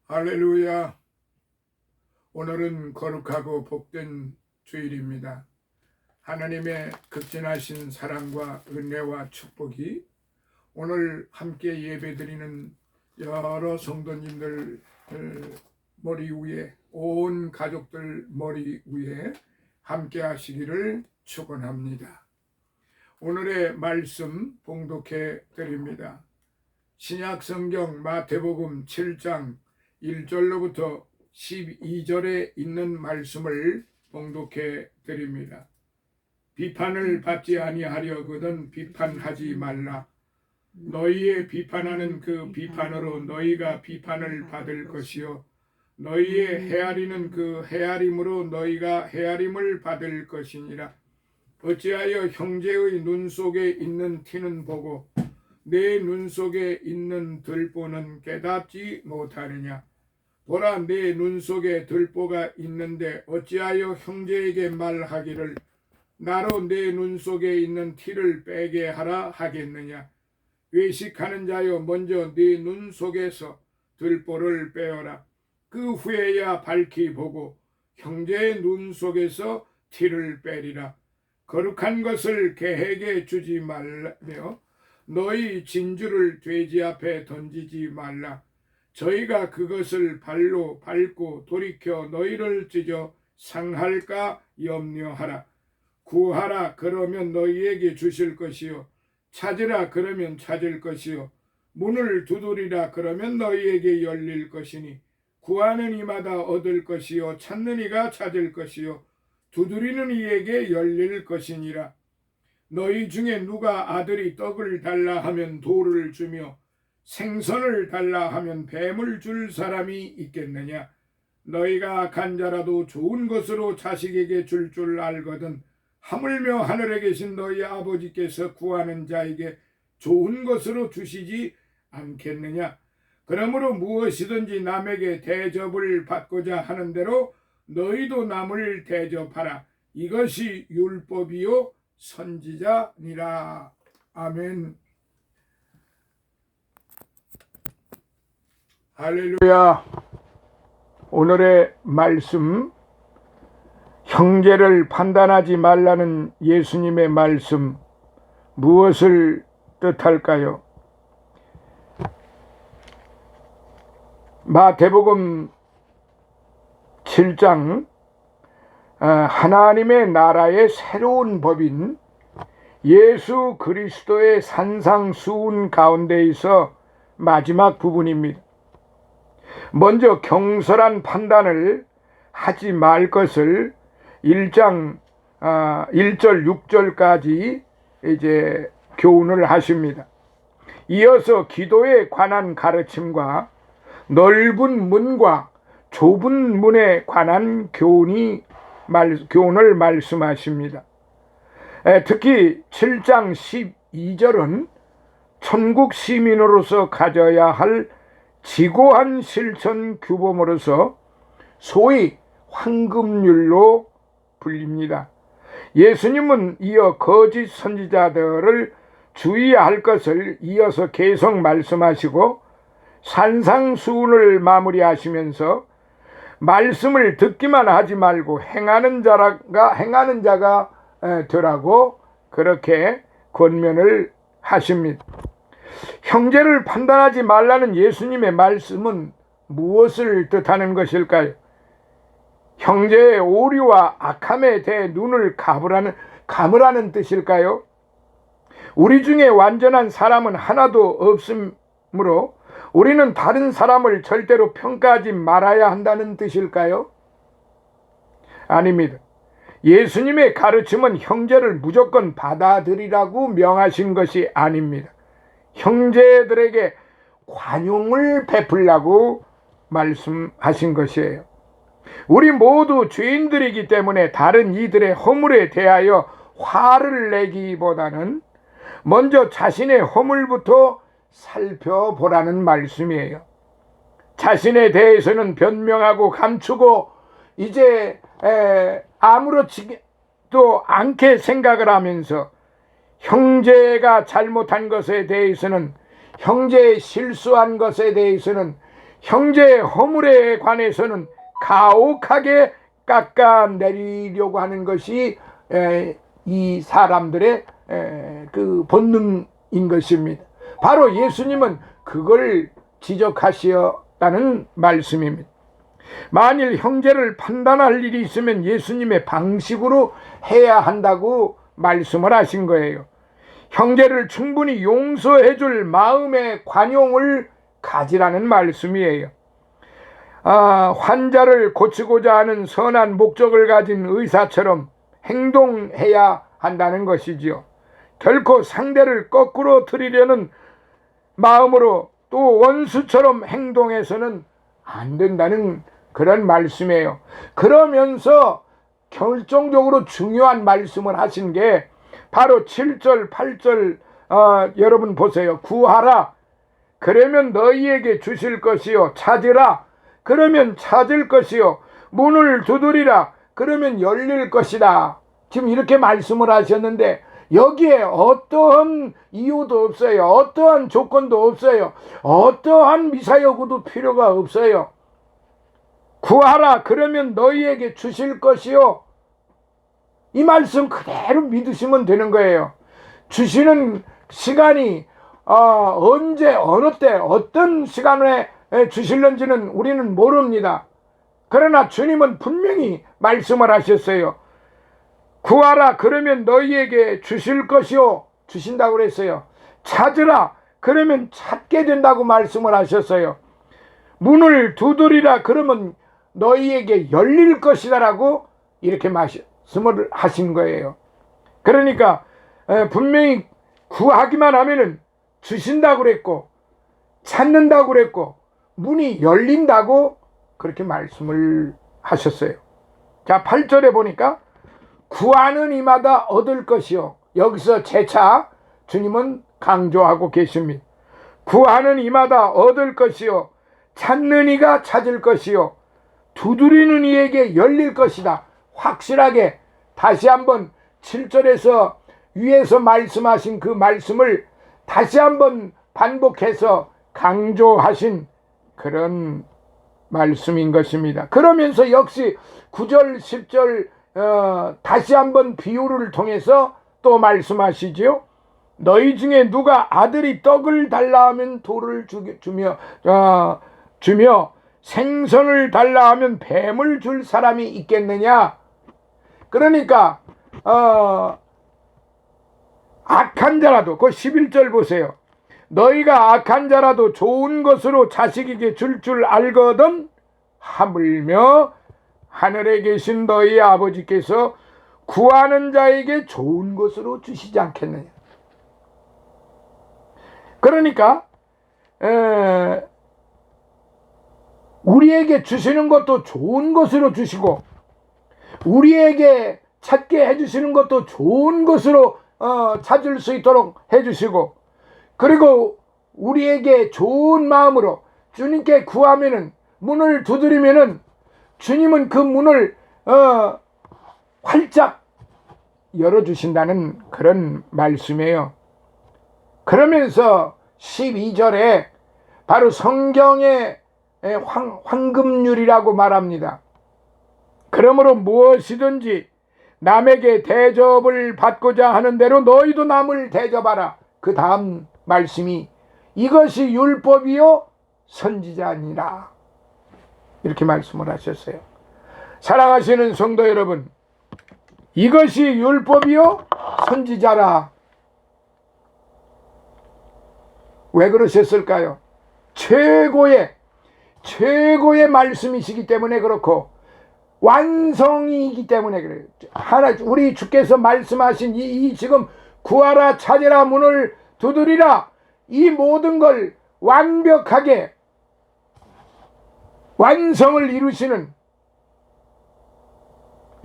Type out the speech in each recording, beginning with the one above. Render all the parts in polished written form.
할렐루야. 오늘은 거룩하고 복된 주일입니다. 하나님의 극진하신 사랑과 은혜와 축복이 오늘 함께 예배드리는 여러 성도님들 머리 위에, 온 가족들 머리 위에 함께 하시기를 축원합니다. 오늘의 말씀 봉독해 드립니다. 신약 성경 마태복음 7장 1절로부터 12절에 있는 말씀을 봉독해 드립니다. 비판을 받지 아니하려거든 비판하지 말라. 너희의 비판하는 그 비판으로 너희가 비판을 받을 것이요 너희의 헤아리는 그 헤아림으로 너희가 헤아림을 받을 것이니라. 어찌하여 형제의 눈 속에 있는 티는 보고 내 눈 속에 있는 들보는 깨닫지 못하느냐. 보라, 내 눈 속에 들보가 있는데 어찌하여 형제에게 말하기를 나로 내 눈 속에 있는 티를 빼게 하라 하겠느냐. 외식하는 자여, 먼저 네 눈 속에서 들보를 빼어라. 그 후에야 밝히 보고 형제의 눈 속에서 티를 빼리라. 거룩한 것을 계획에 주지 말며 너희 진주를 돼지 앞에 던지지 말라. 저희가 그것을 발로 밟고 돌이켜 너희를 찢어 상할까 염려하라. 구하라, 그러면 너희에게 주실 것이요 찾으라, 그러면 찾을 것이요 문을 두드리라, 그러면 너희에게 열릴 것이니 구하는 이마다 얻을 것이요 찾는 이가 찾을 것이요 두드리는 이에게 열릴 것이니라. 너희 중에 누가 아들이 떡을 달라 하면 돌을 주며 생선을 달라 하면 뱀을 줄 사람이 있겠느냐. 너희가 악한 자라도 좋은 것으로 자식에게 줄 알거든 하물며 하늘에 계신 너희 아버지께서 구하는 자에게 좋은 것으로 주시지 않겠느냐. 그러므로 무엇이든지 남에게 대접을 받고자 하는 대로 너희도 남을 대접하라. 이것이 율법이요 선지자니라. 아멘. 할렐루야. 오늘의 말씀, 형제를 판단하지 말라는 예수님의 말씀, 무엇을 뜻할까요? 마태복음 7장 하나님의 나라의 새로운 법인 예수 그리스도의 산상수훈 가운데에서 마지막 부분입니다. 먼저 경솔한 판단을 하지 말 것을 1장 1절 6절까지 이제 교훈을 하십니다. 이어서 기도에 관한 가르침과 넓은 문과 좁은 문에 관한 교훈을 말씀하십니다. 특히 7장 12절은 천국 시민으로서 가져야 할 지고한 실천 규범으로서 소위 황금률로 불립니다. 예수님은 이어 거짓 선지자들을 주의해야 할 것을 이어서 계속 말씀하시고 산상수훈을 마무리하시면서 말씀을 듣기만 하지 말고 행하는 자가 되라고 그렇게 권면을 하십니다. 형제를 판단하지 말라는 예수님의 말씀은 무엇을 뜻하는 것일까요? 형제의 오류와 악함에 대해 눈을 감으라는 뜻일까요? 우리 중에 완전한 사람은 하나도 없으므로 우리는 다른 사람을 절대로 평가하지 말아야 한다는 뜻일까요? 아닙니다. 예수님의 가르침은 형제를 무조건 받아들이라고 명하신 것이 아닙니다. 형제들에게 관용을 베풀라고 말씀하신 것이에요. 우리 모두 죄인들이기 때문에 다른 이들의 허물에 대하여 화를 내기보다는 먼저 자신의 허물부터 살펴보라는 말씀이에요. 자신에 대해서는 변명하고 감추고 이제 아무렇지도 않게 생각을 하면서 형제가 잘못한 것에 대해서는, 형제의 실수한 것에 대해서는 형제의 허물에 관해서는 가혹하게 깎아내리려고 하는 것이 이 사람들의 그 본능인 것입니다. 바로 예수님은 그걸 지적하시었다는 말씀입니다. 만일 형제를 판단할 일이 있으면 예수님의 방식으로 해야 한다고 말씀을 하신 거예요. 형제를 충분히 용서해 줄 마음의 관용을 가지라는 말씀이에요. 환자를 고치고자 하는 선한 목적을 가진 의사처럼 행동해야 한다는 것이지요. 결코 상대를 거꾸로 들이려는 마음으로 또 원수처럼 행동해서는 안 된다는 그런 말씀이에요. 그러면서 결정적으로 중요한 말씀을 하신 게 바로 7절, 8절 여러분 보세요. 구하라. 그러면 너희에게 주실 것이요. 찾으라. 그러면 찾을 것이요. 문을 두드리라. 그러면 열릴 것이다. 지금 이렇게 말씀을 하셨는데 여기에 어떠한 이유도 없어요. 어떠한 조건도 없어요. 어떠한 미사여구도 필요가 없어요. 구하라. 그러면 너희에게 주실 것이요. 이 말씀 그대로 믿으시면 되는 거예요. 주시는 시간이 언제 어느 때 어떤 시간에 주실는지는 우리는 모릅니다. 그러나 주님은 분명히 말씀을 하셨어요. 구하라. 그러면 너희에게 주실 것이요. 주신다고 그랬어요. 찾으라. 그러면 찾게 된다고 말씀을 하셨어요. 문을 두드리라. 그러면 너희에게 열릴 것이다라고 이렇게 말씀을 하신 거예요. 그러니까 분명히 구하기만 하면은 주신다고 그랬고 찾는다고 그랬고 문이 열린다고 그렇게 말씀을 하셨어요. 자, 8절에 보니까 구하는 이마다 얻을 것이요. 여기서 재차 주님은 강조하고 계십니다. 구하는 이마다 얻을 것이요. 찾는 이가 찾을 것이요. 두드리는 이에게 열릴 것이다. 확실하게 다시 한번 7절에서 위에서 말씀하신 그 말씀을 다시 한번 반복해서 강조하신 그런 말씀인 것입니다. 그러면서 역시 9절, 10절 다시 한번 비유를 통해서 또 말씀하시죠. 너희 중에 누가 아들이 떡을 달라 하면 돌을 주며 생선을 달라 하면 뱀을 줄 사람이 있겠느냐. 그러니까 악한 자라도, 그 11절 보세요. 너희가 악한 자라도 좋은 것으로 자식에게 줄 알거든 하물며 하늘에 계신 너희 아버지께서 구하는 자에게 좋은 것으로 주시지 않겠느냐. 그러니까 우리에게 주시는 것도 좋은 것으로 주시고 우리에게 찾게 해주시는 것도 좋은 것으로 찾을 수 있도록 해주시고, 그리고 우리에게 좋은 마음으로 주님께 구하면은, 문을 두드리면은 주님은 그 문을 활짝 열어주신다는 그런 말씀이에요. 그러면서 12절에 바로 성경의 황금률이라고 말합니다. 그러므로 무엇이든지 남에게 대접을 받고자 하는 대로 너희도 남을 대접하라. 그 다음 말씀이 이것이 율법이요 선지자니라. 이렇게 말씀을 하셨어요. 사랑하시는 성도 여러분, 이것이 율법이요 선지자라. 왜 그러셨을까요? 최고의 말씀이시기 때문에 그렇고 완성이기 때문에 그래요. 우리 주께서 말씀하신 이 지금 구하라, 찾으라, 문을 두드리라, 이 모든 걸 완벽하게 완성을 이루시는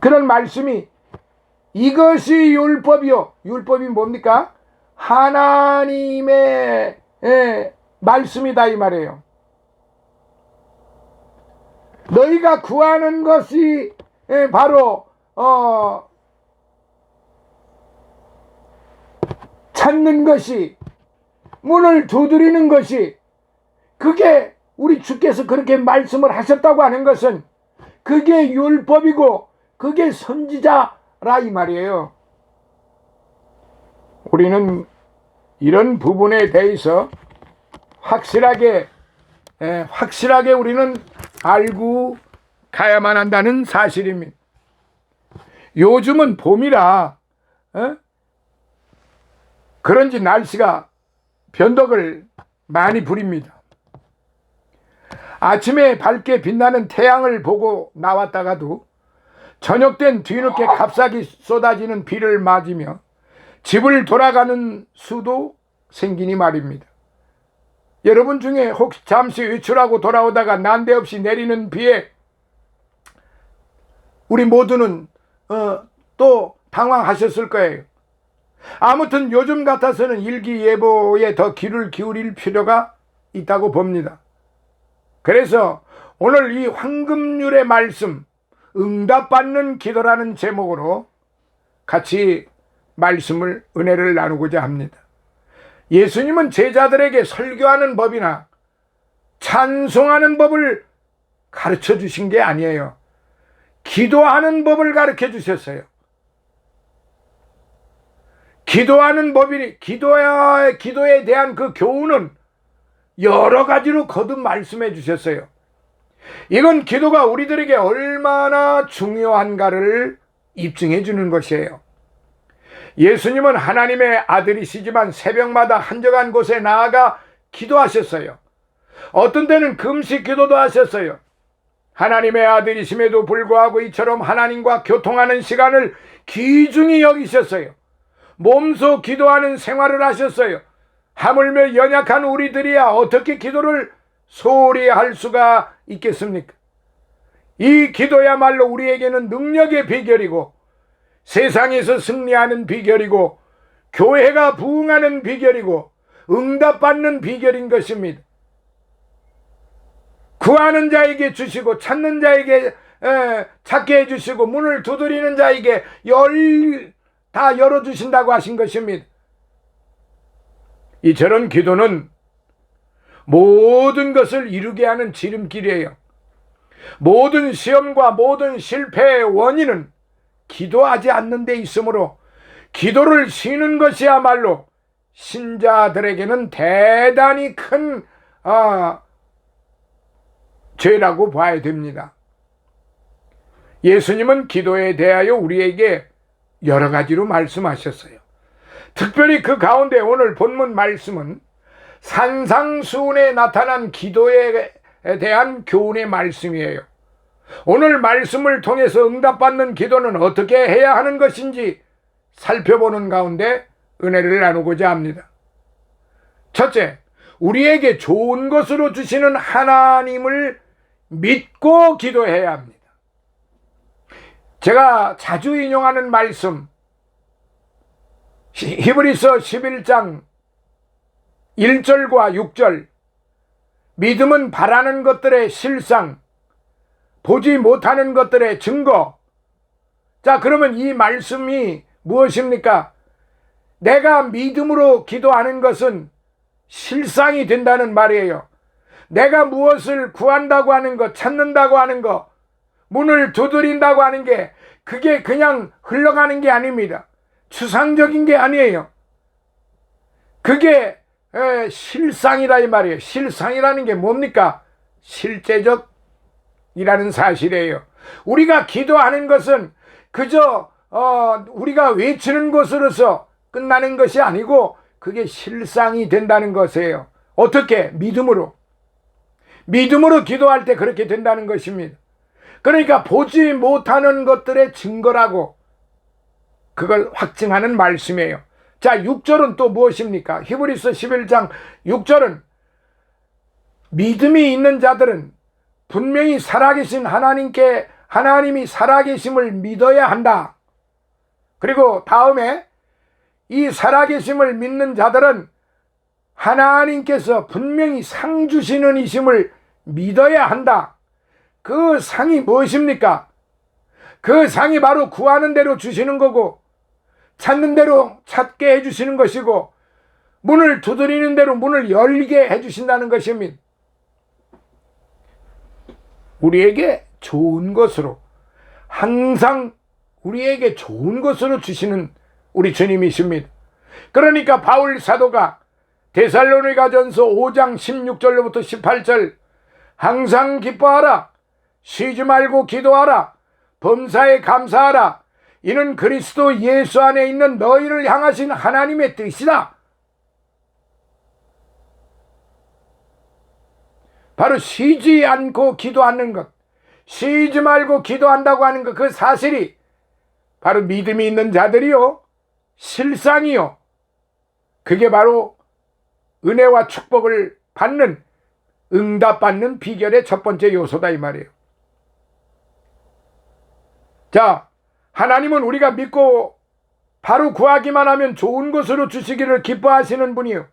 그런 말씀이 이것이 율법이요. 율법이 뭡니까? 하나님의 말씀이다 이 말이에요. 너희가 구하는 것이 바로 찾는 것이, 문을 두드리는 것이, 그게 우리 주께서 그렇게 말씀을 하셨다고 하는 것은 그게 율법이고 그게 선지자라 이 말이에요. 우리는 이런 부분에 대해서 확실하게 우리는 알고 가야만 한다는 사실입니다. 요즘은 봄이라 그런지 날씨가 변덕을 많이 부립니다. 아침에 밝게 빛나는 태양을 보고 나왔다가도 저녁 된 뒤늦게 갑자기 쏟아지는 비를 맞으며 집을 돌아가는 수도 생기니 말입니다. 여러분 중에 혹시 잠시 외출하고 돌아오다가 난데없이 내리는 비에 우리 모두는 또 당황하셨을 거예요. 아무튼 요즘 같아서는 일기예보에 더 귀를 기울일 필요가 있다고 봅니다. 그래서 오늘 이 황금률의 말씀, 응답받는 기도라는 제목으로 같이 말씀을, 은혜를 나누고자 합니다. 예수님은 제자들에게 설교하는 법이나 찬송하는 법을 가르쳐 주신 게 아니에요. 기도하는 법을 가르쳐 주셨어요. 기도하는 법이, 기도에 대한 그 교훈은 여러 가지로 거듭 말씀해 주셨어요. 이건 기도가 우리들에게 얼마나 중요한가를 입증해 주는 것이에요. 예수님은 하나님의 아들이시지만 새벽마다 한적한 곳에 나아가 기도하셨어요. 어떤 때는 금식 기도도 하셨어요. 하나님의 아들이심에도 불구하고 이처럼 하나님과 교통하는 시간을 귀중히 여기셨어요. 몸소 기도하는 생활을 하셨어요. 하물며 연약한 우리들이야 어떻게 기도를 소홀히 할 수가 있겠습니까? 이 기도야말로 우리에게는 능력의 비결이고 세상에서 승리하는 비결이고 교회가 부흥하는 비결이고 응답받는 비결인 것입니다. 구하는 자에게 주시고 찾는 자에게 찾게 해주시고 문을 두드리는 자에게 다 열어주신다고 하신 것입니다. 이처럼 기도는 모든 것을 이루게 하는 지름길이에요. 모든 시험과 모든 실패의 원인은 기도하지 않는 데 있으므로 기도를 쉬는 것이야말로 신자들에게는 대단히 큰 죄라고 봐야 됩니다. 예수님은 기도에 대하여 우리에게 여러 가지로 말씀하셨어요. 특별히 그 가운데 오늘 본문 말씀은 산상수훈에 나타난 기도에 대한 교훈의 말씀이에요. 오늘 말씀을 통해서 응답받는 기도는 어떻게 해야 하는 것인지 살펴보는 가운데 은혜를 나누고자 합니다. 첫째, 우리에게 좋은 것으로 주시는 하나님을 믿고 기도해야 합니다. 제가 자주 인용하는 말씀, 히브리서 11장 1절과 6절, 믿음은 바라는 것들의 실상, 보지 못하는 것들의 증거. 자, 그러면 이 말씀이 무엇입니까? 내가 믿음으로 기도하는 것은 실상이 된다는 말이에요. 내가 무엇을 구한다고 하는 것, 찾는다고 하는 것, 문을 두드린다고 하는 게 그게 그냥 흘러가는 게 아닙니다. 추상적인 게 아니에요. 그게 실상이라 이 말이에요. 실상이라는 게 뭡니까? 실제적이라는 사실이에요. 우리가 기도하는 것은 그저 우리가 외치는 것으로서 끝나는 것이 아니고 그게 실상이 된다는 것이에요. 어떻게? 믿음으로 기도할 때 그렇게 된다는 것입니다. 그러니까 보지 못하는 것들의 증거라고 그걸 확증하는 말씀이에요. 자, 6절은 또 무엇입니까? 히브리서 11장 6절은 믿음이 있는 자들은 분명히 살아계신 하나님이 살아계심을 믿어야 한다. 그리고 다음에 이 살아계심을 믿는 자들은 하나님께서 분명히 상 주시는 이심을 믿어야 한다. 그 상이 무엇입니까? 그 상이 바로 구하는 대로 주시는 거고 찾는 대로 찾게 해주시는 것이고 문을 두드리는 대로 문을 열게 해주신다는 것입니다. 우리에게 좋은 것으로, 항상 우리에게 좋은 것으로 주시는 우리 주님이십니다. 그러니까 바울 사도가 데살로니가전서 5장 16절로부터 18절 항상 기뻐하라, 쉬지 말고 기도하라, 범사에 감사하라, 이는 그리스도 예수 안에 있는 너희를 향하신 하나님의 뜻이다. 바로 쉬지 않고 기도하는 것, 쉬지 말고 기도한다고 하는 것, 그 사실이 바로 믿음이 있는 자들이요, 실상이요, 그게 바로 은혜와 축복을 받는, 응답받는 비결의 첫 번째 요소다 이 말이에요. 자, 하나님은 우리가 믿고 바로 구하기만 하면 좋은 것으로 주시기를 기뻐하시는 분이에요.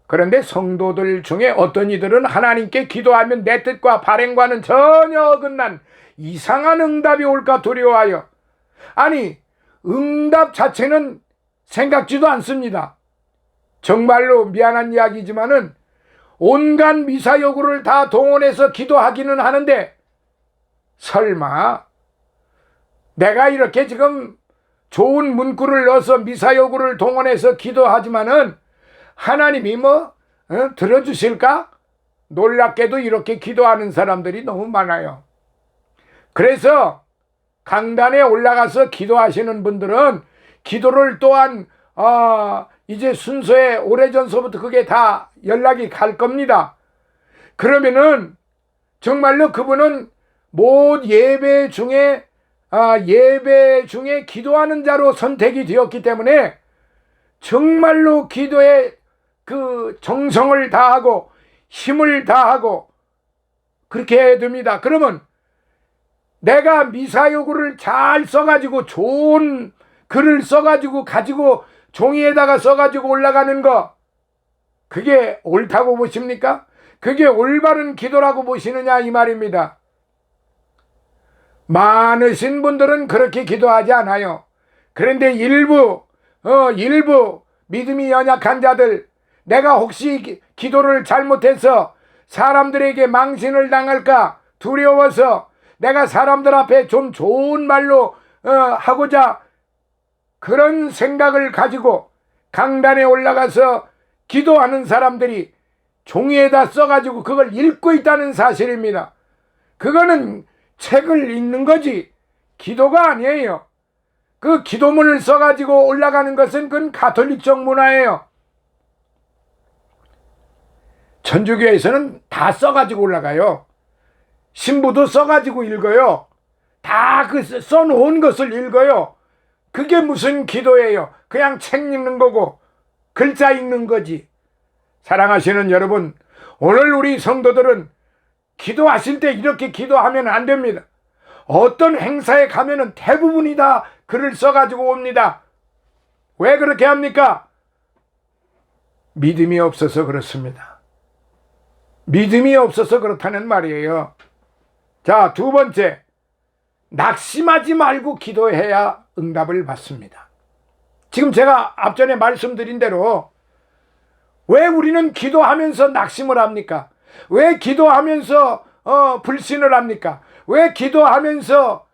그런데 성도들 중에 어떤 이들은 하나님께 기도하면 내 뜻과 발행과는 전혀 어긋난 이상한 응답이 올까 두려워하여, 아니 응답 자체는 생각지도 않습니다. 정말로 미안한 이야기지만은 온갖 미사여구를 다 동원해서 기도하기는 하는데, 설마 내가 이렇게 지금 좋은 문구를 넣어서 미사여구를 동원해서 기도하지만은 하나님이 들어주실까? 놀랍게도 이렇게 기도하는 사람들이 너무 많아요. 그래서 강단에 올라가서 기도하시는 분들은 기도를 또한 이제 순서에 오래전서부터 그게 다 연락이 갈 겁니다. 그러면은 정말로 그분은 모든 예배 중에 기도하는 자로 선택이 되었기 때문에 정말로 기도에 그 정성을 다하고 힘을 다하고 그렇게 해야 됩니다. 그러면 내가 미사여구를 잘 써가지고 좋은 글을 써가지고 가지고 종이에다가 써가지고 올라가는 거, 그게 옳다고 보십니까? 그게 올바른 기도라고 보시느냐 이 말입니다. 많으신 분들은 그렇게 기도하지 않아요. 그런데 일부 믿음이 연약한 자들, 내가 혹시 기도를 잘못해서 사람들에게 망신을 당할까 두려워서 내가 사람들 앞에 좀 좋은 말로 하고자 그런 생각을 가지고 강단에 올라가서 기도하는 사람들이 종이에다 써가지고 그걸 읽고 있다는 사실입니다. 그거는 책을 읽는 거지 기도가 아니에요. 그 기도문을 써가지고 올라가는 것은 그건 가톨릭적 문화예요. 천주교에서는 다 써가지고 올라가요. 신부도 써가지고 읽어요. 다 그 써놓은 것을 읽어요. 그게 무슨 기도예요? 그냥 책 읽는 거고 글자 읽는 거지. 사랑하시는 여러분, 오늘 우리 성도들은 기도하실 때 이렇게 기도하면 안 됩니다. 어떤 행사에 가면은 대부분이 다 글을 써가지고 옵니다. 왜 그렇게 합니까? 믿음이 없어서 그렇습니다. 믿음이 없어서 그렇다는 말이에요. 자, 두 번째, 낙심하지 말고 기도해야 응답을 받습니다. 지금 제가 앞전에 말씀드린 대로 왜 우리는 기도하면서 낙심을 합니까? 왜 기도하면서 불신을 합니까? 왜 기도하면서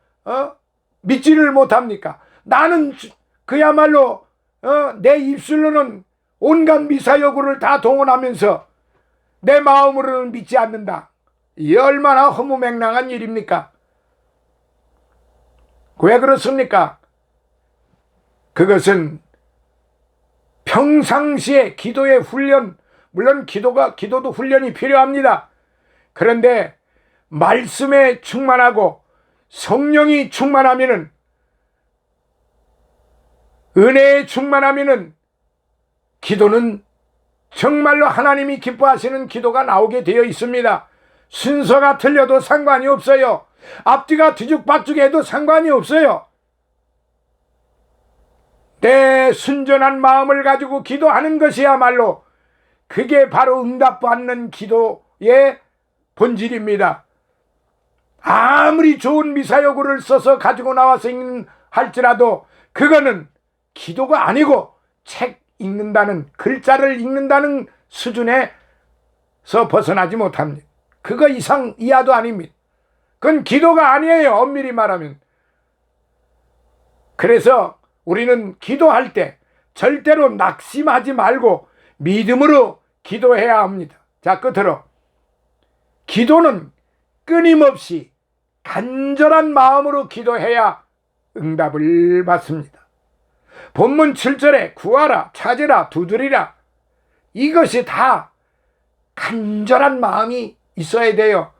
믿지를 못합니까? 나는 그야말로 내 입술로는 온갖 미사여구를 다 동원하면서 내 마음으로는 믿지 않는다. 이 얼마나 허무맹랑한 일입니까? 왜 그렇습니까? 그것은 평상시에 기도의 훈련, 물론 기도도 훈련이 필요합니다. 그런데 말씀에 충만하고 성령이 충만하면은, 은혜에 충만하면은 기도는 정말로 하나님이 기뻐하시는 기도가 나오게 되어 있습니다. 순서가 틀려도 상관이 없어요. 앞뒤가 뒤죽박죽해도 상관이 없어요. 내 순전한 마음을 가지고 기도하는 것이야말로 그게 바로 응답받는 기도의 본질입니다. 아무리 좋은 미사여구를 써서 가지고 나와서 할지라도 그거는 기도가 아니고 책 읽는다는, 글자를 읽는다는 수준에서 벗어나지 못합니다. 그거 이상 이하도 아닙니다. 그건 기도가 아니에요, 엄밀히 말하면. 그래서 우리는 기도할 때 절대로 낙심하지 말고 믿음으로 기도해야 합니다. 자, 끝으로 기도는 끊임없이 간절한 마음으로 기도해야 응답을 받습니다. 본문 7절에 구하라, 찾으라, 두드리라, 이것이 다 간절한 마음이 있어야 돼요.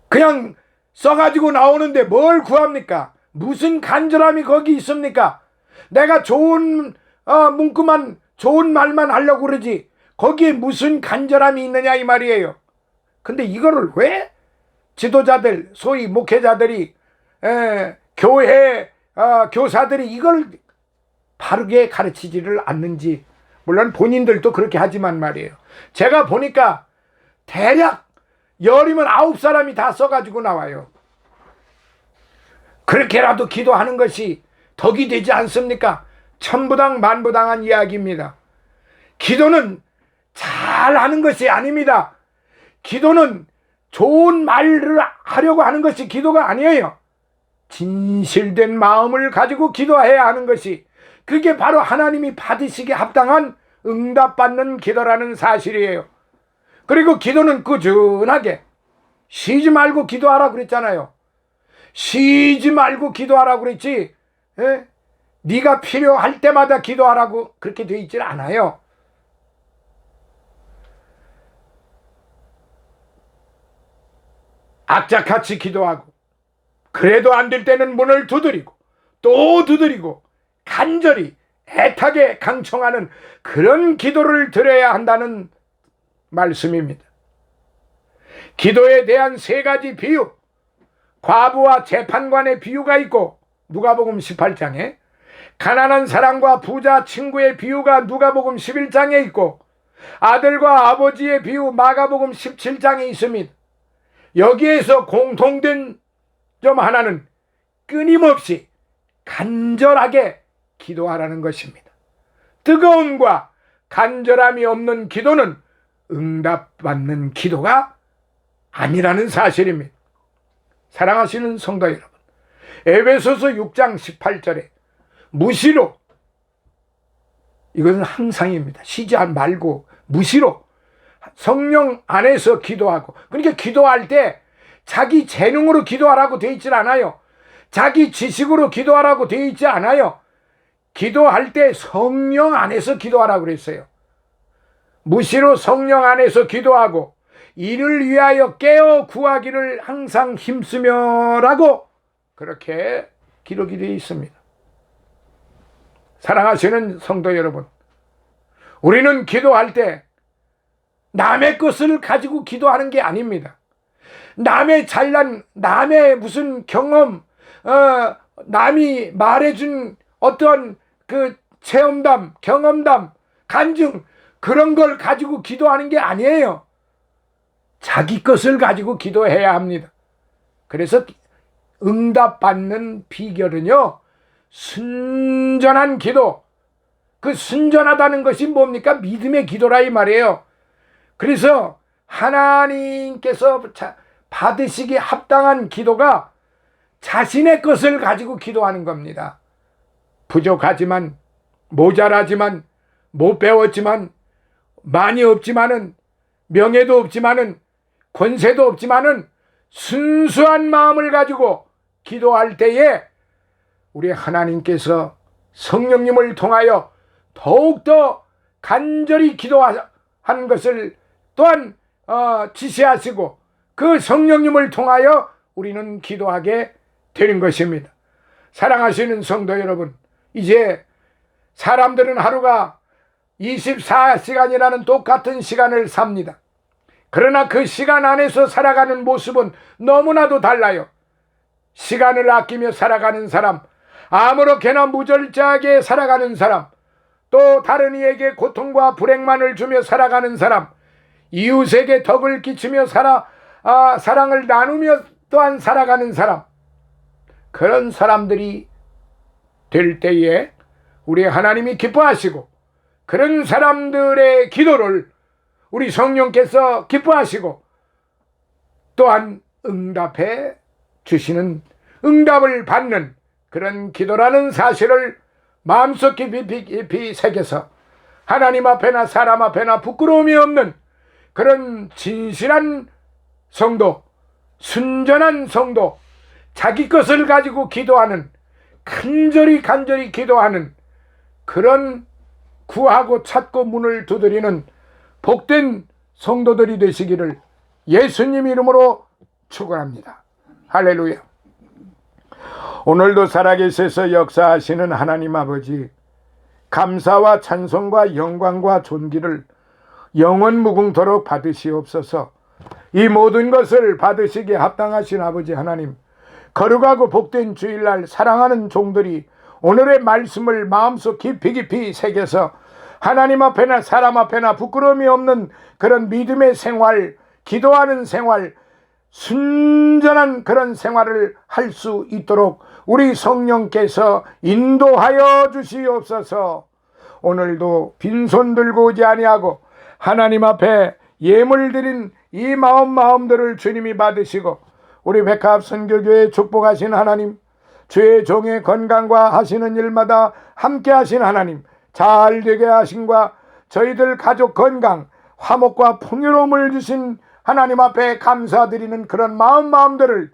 그냥 써가지고 나오는데 뭘 구합니까? 무슨 간절함이 거기 있습니까? 내가 좋은 문구만, 좋은 말만 하려고 그러지 거기에 무슨 간절함이 있느냐 이 말이에요. 근데 이거를 왜 지도자들, 소위 목회자들이, 교회 교사들이 이걸 바르게 가르치지를 않는지. 물론 본인들도 그렇게 하지만 말이에요. 제가 보니까 대략 10이면 9사람이 다 써가지고 나와요. 그렇게라도 기도하는 것이 덕이 되지 않습니까? 천부당 만부당한 이야기입니다. 기도는 잘하는 것이 아닙니다. 기도는 좋은 말을 하려고 하는 것이 기도가 아니에요. 진실된 마음을 가지고 기도해야 하는 것이, 그게 바로 하나님이 받으시기에 합당한 응답받는 기도라는 사실이에요. 그리고 기도는 꾸준하게 쉬지 말고 기도하라 그랬잖아요. 쉬지 말고 기도하라고 그랬지, 네가 필요할 때마다 기도하라고 그렇게 되어 있질 않아요. 악착같이 기도하고, 그래도 안 될 때는 문을 두드리고 또 두드리고 간절히 애타게 강청하는 그런 기도를 드려야 한다는 말씀입니다. 기도에 대한 3가지 비유, 과부와 재판관의 비유가 있고 누가복음 18장에, 가난한 사람과 부자 친구의 비유가 누가복음 11장에 있고, 아들과 아버지의 비유 마가복음 17장에 있습니다. 여기에서 공통된 점 하나는 끊임없이 간절하게 기도하라는 것입니다. 뜨거움과 간절함이 없는 기도는 응답받는 기도가 아니라는 사실입니다. 사랑하시는 성도 여러분, 에베소서 6장 18절에 무시로, 이것은 항상입니다. 쉬지 말고 무시로 성령 안에서 기도하고, 그러니까 기도할 때 자기 재능으로 기도하라고 되어 있지 않아요. 자기 지식으로 기도하라고 되어 있지 않아요. 기도할 때 성령 안에서 기도하라고 그랬어요. 무시로 성령 안에서 기도하고 이를 위하여 깨어 구하기를 항상 힘쓰며라고 그렇게 기록이 되어 있습니다. 사랑하시는 성도 여러분, 우리는 기도할 때 남의 것을 가지고 기도하는 게 아닙니다. 남의 잘난, 남의 무슨 경험, 남이 말해준 어떤 그 체험담, 경험담, 간증, 그런 걸 가지고 기도하는 게 아니에요. 자기 것을 가지고 기도해야 합니다. 그래서 응답받는 비결은요, 순전한 기도. 그 순전하다는 것이 뭡니까? 믿음의 기도라 이 말이에요. 그래서 하나님께서 받으시기 합당한 기도가 자신의 것을 가지고 기도하는 겁니다. 부족하지만, 모자라지만, 못 배웠지만, 많이 없지만은, 명예도 없지만은, 권세도 없지만은 순수한 마음을 가지고 기도할 때에 우리 하나님께서 성령님을 통하여 더욱더 간절히 기도한 것을 또한 지시하시고, 그 성령님을 통하여 우리는 기도하게 되는 것입니다. 사랑하시는 성도 여러분, 이제 사람들은 하루가 24시간이라는 똑같은 시간을 삽니다. 그러나 그 시간 안에서 살아가는 모습은 너무나도 달라요. 시간을 아끼며 살아가는 사람, 아무렇게나 무절제하게 살아가는 사람, 또 다른 이에게 고통과 불행만을 주며 살아가는 사람, 이웃에게 덕을 끼치며 사랑을 나누며 또한 살아가는 사람, 그런 사람들이 될 때에 우리 하나님이 기뻐하시고, 그런 사람들의 기도를 우리 성령께서 기뻐하시고 또한 응답해 주시는, 응답을 받는 그런 기도라는 사실을 마음속 깊이 새겨서 하나님 앞에나 사람 앞에나 부끄러움이 없는 그런 진실한 성도, 순전한 성도, 자기 것을 가지고 기도하는, 간절히 기도하는 그런 구하고 찾고 문을 두드리는 복된 성도들이 되시기를 예수님 이름으로 축원합니다. 할렐루야. 오늘도 살아계셔서 역사하시는 하나님 아버지, 감사와 찬송과 영광과 존귀를 영원 무궁토록 받으시옵소서. 이 모든 것을 받으시기에 합당하신 아버지 하나님, 거룩하고 복된 주일날 사랑하는 종들이 오늘의 말씀을 마음속 깊이 새겨서 하나님 앞에나 사람 앞에나 부끄러움이 없는 그런 믿음의 생활, 기도하는 생활, 순전한 그런 생활을 할 수 있도록 우리 성령께서 인도하여 주시옵소서. 오늘도 빈손 들고 오지 아니하고 하나님 앞에 예물 드린 이 마음들을 주님이 받으시고, 우리 백합 선교교회 축복하신 하나님, 주의 종의 건강과 하시는 일마다 함께 하신 하나님, 잘 되게 하심과 저희들 가족 건강, 화목과 풍요로움을 주신 하나님 앞에 감사드리는 그런 마음들을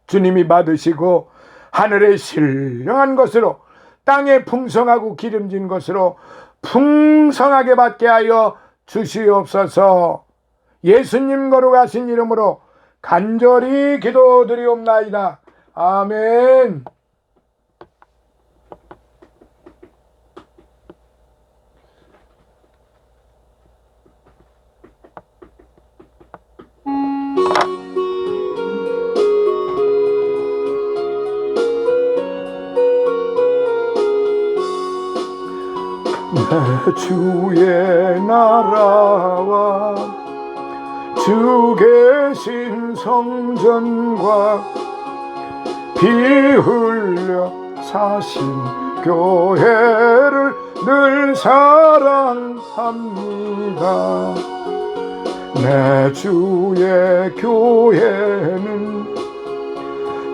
주님이 받으시고 하늘의 신령한 것으로, 땅에 풍성하고 기름진 것으로 풍성하게 받게 하여 주시옵소서. 예수님 거룩하신 이름으로 간절히 기도드리옵나이다. 아멘. 내 주의 나라와 주 계신 성전과 피 흘려 사신 교회를 늘 사랑합니다. 내 주의 교회는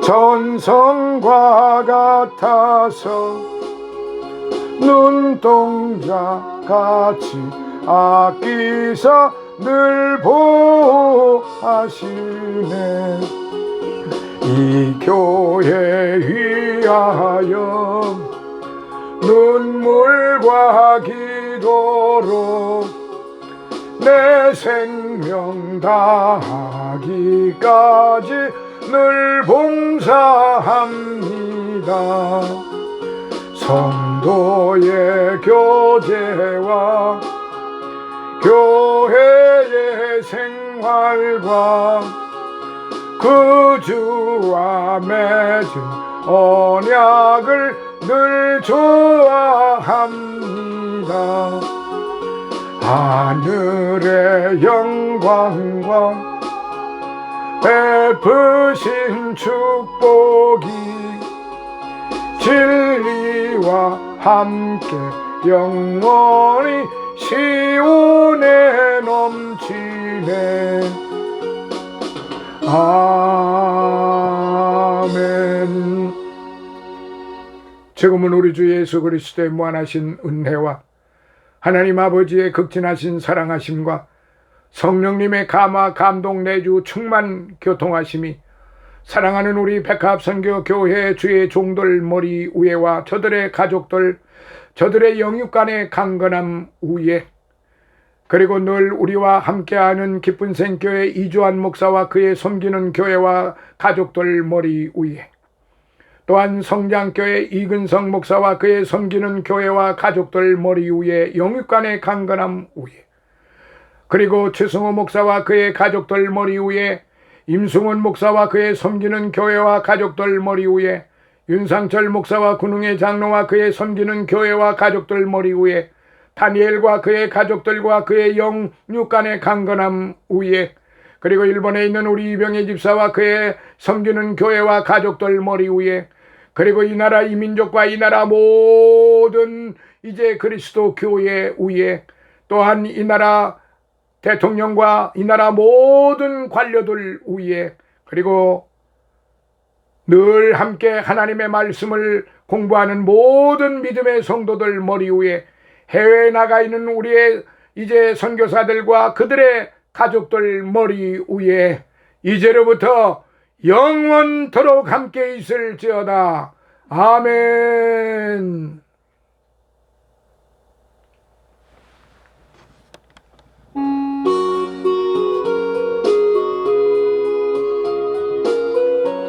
전성과 같아서 눈동자같이 아끼사 늘 보호하시네. 이 교회 위하여 눈물과 기도로 내 생명 다하기까지 늘 봉사합니다. 성도의 교제와 교회의 생활과 그 주와 맺은 언약을 늘 좋아합니다. 하늘의 영광과 베푸신 축복이 진리와 함께 영원히 시온에 넘치네. 아멘. 지금은 우리 주 예수 그리스도의 무한하신 은혜와 하나님 아버지의 극진하신 사랑하심과 성령님의 감화 감동 내주 충만 교통하심이 사랑하는 우리 백합선교교회 주의 종들 머리 위에와 저들의 가족들, 저들의 영육간의 강건함 위에, 그리고 늘 우리와 함께하는 기쁜 생교회 이주환 목사와 그의 섬기는 교회와 가족들 머리 위에, 또한 성장교회 이근성 목사와 그의 섬기는 교회와 가족들 머리 위에 영육간의 강건함 위에, 그리고 최승호 목사와 그의 가족들 머리 위에 임승원 목사와 그의 섬기는 교회와 가족들 머리 위에, 윤상철 목사와 군웅의 장로와 그의 섬기는 교회와 가족들 머리 위에, 다니엘과 그의 가족들과 그의 영육간의 강건함 위에, 그리고 일본에 있는 우리 이병의 집사와 그의 섬기는 교회와 가족들 머리 위에, 그리고 이 나라 이 민족과 이 나라 모든 이제 그리스도 교회 위에, 또한 이 나라 대통령과 이 나라 모든 관료들 위에, 그리고 늘 함께 하나님의 말씀을 공부하는 모든 믿음의 성도들 머리 위에, 해외에 나가 있는 우리의 이제 선교사들과 그들의 가족들 머리 위에 이제로부터 영원토록 함께 있을지어다. 아멘.